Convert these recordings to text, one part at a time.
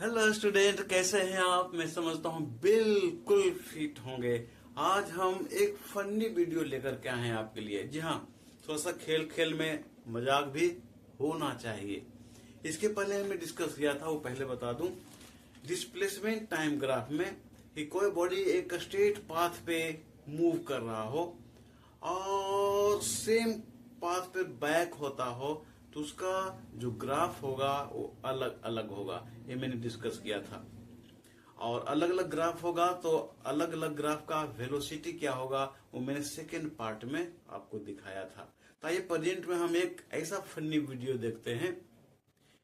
Hello student, कैसे हैं आप? मैं समझता हूँ बिल्कुल फिट होंगे। आज हम एक फनी वीडियो लेकर के आए हैं आपके लिए। जी हाँ, थोड़ा सा खेल खेल में मजाक भी होना चाहिए। इसके पहले हमने डिस्कस किया था, वो पहले बता दूं। डिस्प्लेसमेंट टाइम ग्राफ में कि कोई बॉडी एक स्ट्रेट पाथ पे मूव कर रहा हो और सेम पाथ पे बैक होता हो, तो उसका जो ग्राफ होगा वो अलग अलग होगा। ये मैंने डिस्कस किया था। और अलग अलग ग्राफ होगा तो अलग अलग ग्राफ का वेलोसिटी क्या होगा, वो मैंने सेकेंड पार्ट में आपको दिखाया था। तो आइए प्रेजेंट में हम एक ऐसा फनी वीडियो देखते हैं,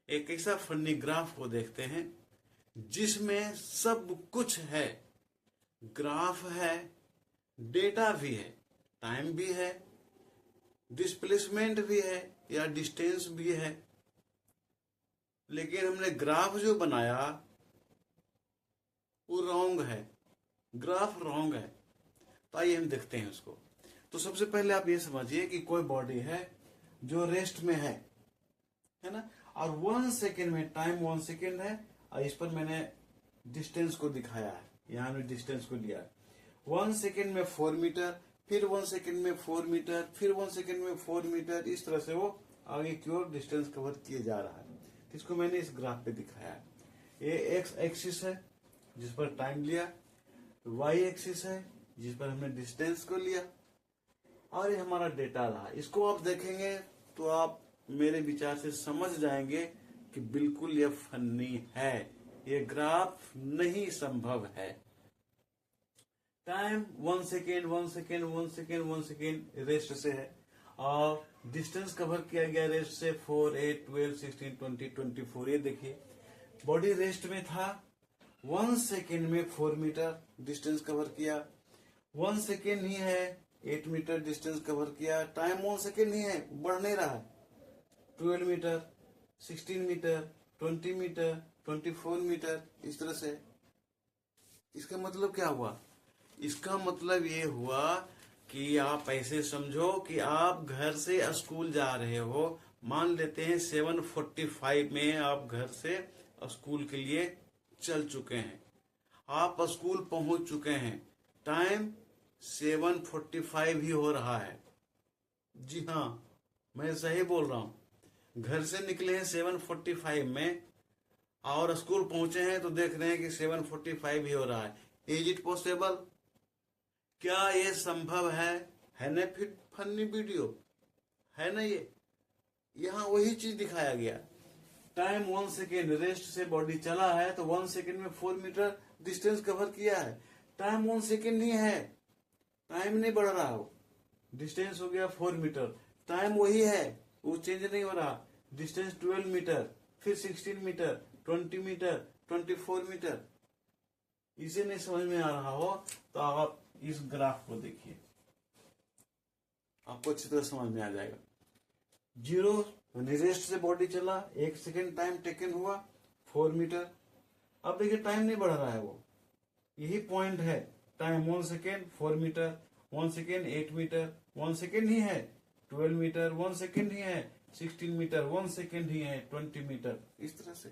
एक ऐसा फनी ग्राफ को देखते हैं जिसमें सब कुछ है। ग्राफ है, डेटा भी है, टाइम भी है, डिस्प्लेसमेंट भी है या डिस्टेंस भी है। लेकिन हमने ग्राफ जो बनाया वो रॉन्ग है, ग्राफ रॉन्ग है। तो आइए हम देखते हैं उसको। तो सबसे पहले आप ये समझिए कि कोई बॉडी है जो रेस्ट में है ना, और 1 सेकेंड में टाइम 1 सेकेंड है। और इस पर मैंने डिस्टेंस को दिखाया है, यहां में डिस्टेंस को लिया है। 1 सेकेंड में 4 मीटर, फिर 1 सेकेंड में 4 मीटर, फिर 1 सेकेंड में 4 मीटर। इस तरह से वो आगे की ओर डिस्टेंस कवर किए जा रहा है। इसको मैंने इस ग्राफ पे दिखाया है। ये एक्स एक्सिस है जिस पर टाइम लिया, वाई एक्सिस है जिस पर हमने डिस्टेंस को लिया, और ये हमारा डेटा रहा। इसको आप देखेंगे तो आप मेरे विचार से समझ जाएंगे कि बिल्कुल ये फनी है, ये ग्राफ नहीं संभव है। Time 1 second 1 second 1 second 1 second rest से है, और डिस्टेंस कवर किया गया रेस्ट से 4, 8, 12, 16, 20, 24। ये देखिए बॉडी रेस्ट में था, 1 सेकेंड में 4 मीटर डिस्टेंस कवर किया, 1 सेकेंड ही है 8 मीटर डिस्टेंस कवर किया। टाइम 1 सेकेंड ही है, बढ़ नहीं रहा है। 12 मीटर, 16 मीटर, 20 मीटर, 24 मीटर, इस तरह से। इसका मतलब क्या हुआ? इसका मतलब ये हुआ कि आप ऐसे समझो कि आप घर से स्कूल जा रहे हो। मान लेते हैं 7:45 में आप घर से स्कूल के लिए चल चुके हैं, आप स्कूल पहुंच चुके हैं। टाइम 7:45 ही हो रहा है। जी हाँ, मैं सही बोल रहा हूं। घर से निकले हैं 7:45 में और स्कूल पहुंचे हैं तो देख रहे हैं कि 7:45 ही हो रहा है। Is it possible? क्या ये संभव है ना? फिर फनी वीडियो है ना ये। यहां वही चीज दिखाया गया। टाइम 1 सेकेंड रेस्ट से बॉडी चला है तो 1 सेकेंड में 4 मीटर डिस्टेंस कवर किया है। टाइम 1 सेकेंड ही है, टाइम नहीं बढ़ रहा हो। डिस्टेंस हो गया 4 मीटर, टाइम वही है, वो चेंज नहीं हो रहा। डिस्टेंस 12 मीटर, फिर 16 मीटर, 20 मीटर, 24 मीटर। इसे नहीं समझ में आ रहा हो तो आप इस ग्राफ को देखिए, आपको अच्छी तरह समझ में आ जाएगा। 0 रेस्ट से बॉडी चला, 1 सेकेंड टाइम टेकन हुआ, 4 मीटर। अब देखिए टाइम नहीं बढ़ रहा है, वो यही पॉइंट है। Time 1 second 4 metre, 1 second 8 metre, 1 second ही है 12 मीटर, 1 सेकेंड ही है 16 मीटर, 1 सेकेंड ही है 20 मीटर। इस तरह से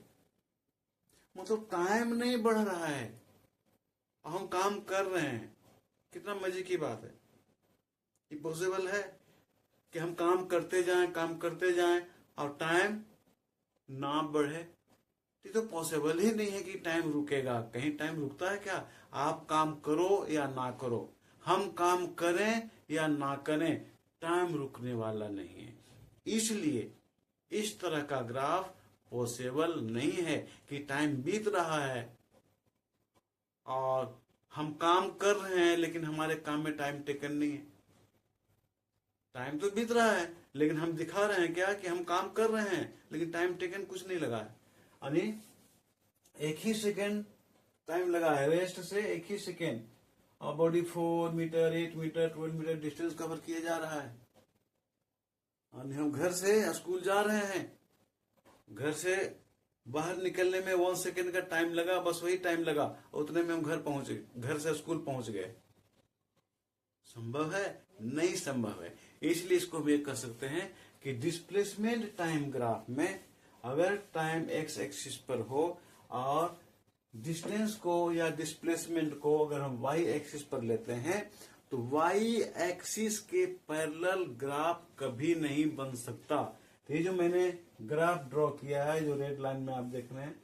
मतलब टाइम नहीं बढ़ रहा है, हम काम कर रहे हैं। कितना मजे की बात है। ये पॉसिबल है कि हम काम करते जाएं, काम करते जाएं और टाइम ना बढ़े? ये तो पॉसिबल ही नहीं है कि टाइम रुकेगा। कहीं टाइम रुकता है क्या? आप काम करो या ना करो, हम काम करें या ना करें, टाइम रुकने वाला नहीं है। इसलिए इस तरह का ग्राफ पॉसिबल नहीं है कि टाइम बीत रहा है और हम काम कर रहे हैं लेकिन हमारे काम में टाइम टेकन नहीं है। टाइम तो बीत रहा है लेकिन हम दिखा रहे हैं क्या कि हम काम कर रहे हैं, लेकिन टाइम टेकन कुछ नहीं लगा है। यानी 1 ही सेकेंड टाइम लगा है रेस्ट से, 1 ही सेकेंड, और body 4 metre, 8 metre, 12 metre distance cover किया जा रहा है। और हम घर से स्कूल जा रहे हैं, घर से बाहर निकलने में 1 सेकेंड का टाइम लगा, बस वही टाइम लगा, उतने में हम घर पहुंचे, घर से स्कूल पहुंच गए। संभव है? नहीं संभव है। इसलिए इसको हम ये कह सकते हैं कि डिस्प्लेसमेंट टाइम ग्राफ में अगर टाइम एक्स एक्सिस पर हो और डिस्टेंस को या डिस्प्लेसमेंट को अगर हम y एक्सिस पर लेते हैं तो y एक्सिस के पैरेलल ग्राफ कभी नहीं बन सकता। तो ये जो मैंने ग्राफ ड्रॉ किया है, जो रेड लाइन में आप देख रहे हैं,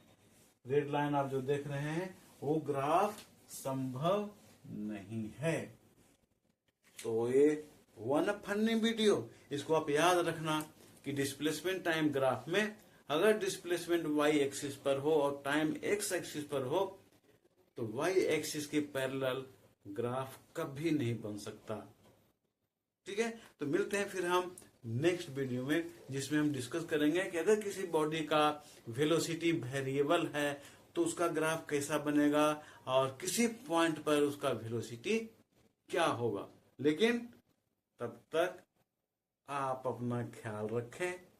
रेड लाइन आप जो देख रहे हैं, वो ग्राफ संभव नहीं है। तो ये वन फनी वीडियो, इसको आप याद रखना कि डिस्प्लेसमेंट टाइम ग्राफ में अगर डिस्प्लेसमेंट y एक्सिस पर हो और टाइम x एक्सिस पर हो तो y एक्सिस के पैरेलल ग्राफ कभी नहीं बन सकता। ठीक है, तो मिलते हैं फिर हम नेक्स्ट वीडियो में, जिसमें हम डिस्कस करेंगे कि अगर किसी बॉडी का वेलोसिटी वेरिएबल है तो उसका ग्राफ कैसा बनेगा और किसी पॉइंट पर उसका वेलोसिटी क्या होगा। लेकिन तब तक आप अपना ख्याल रखें।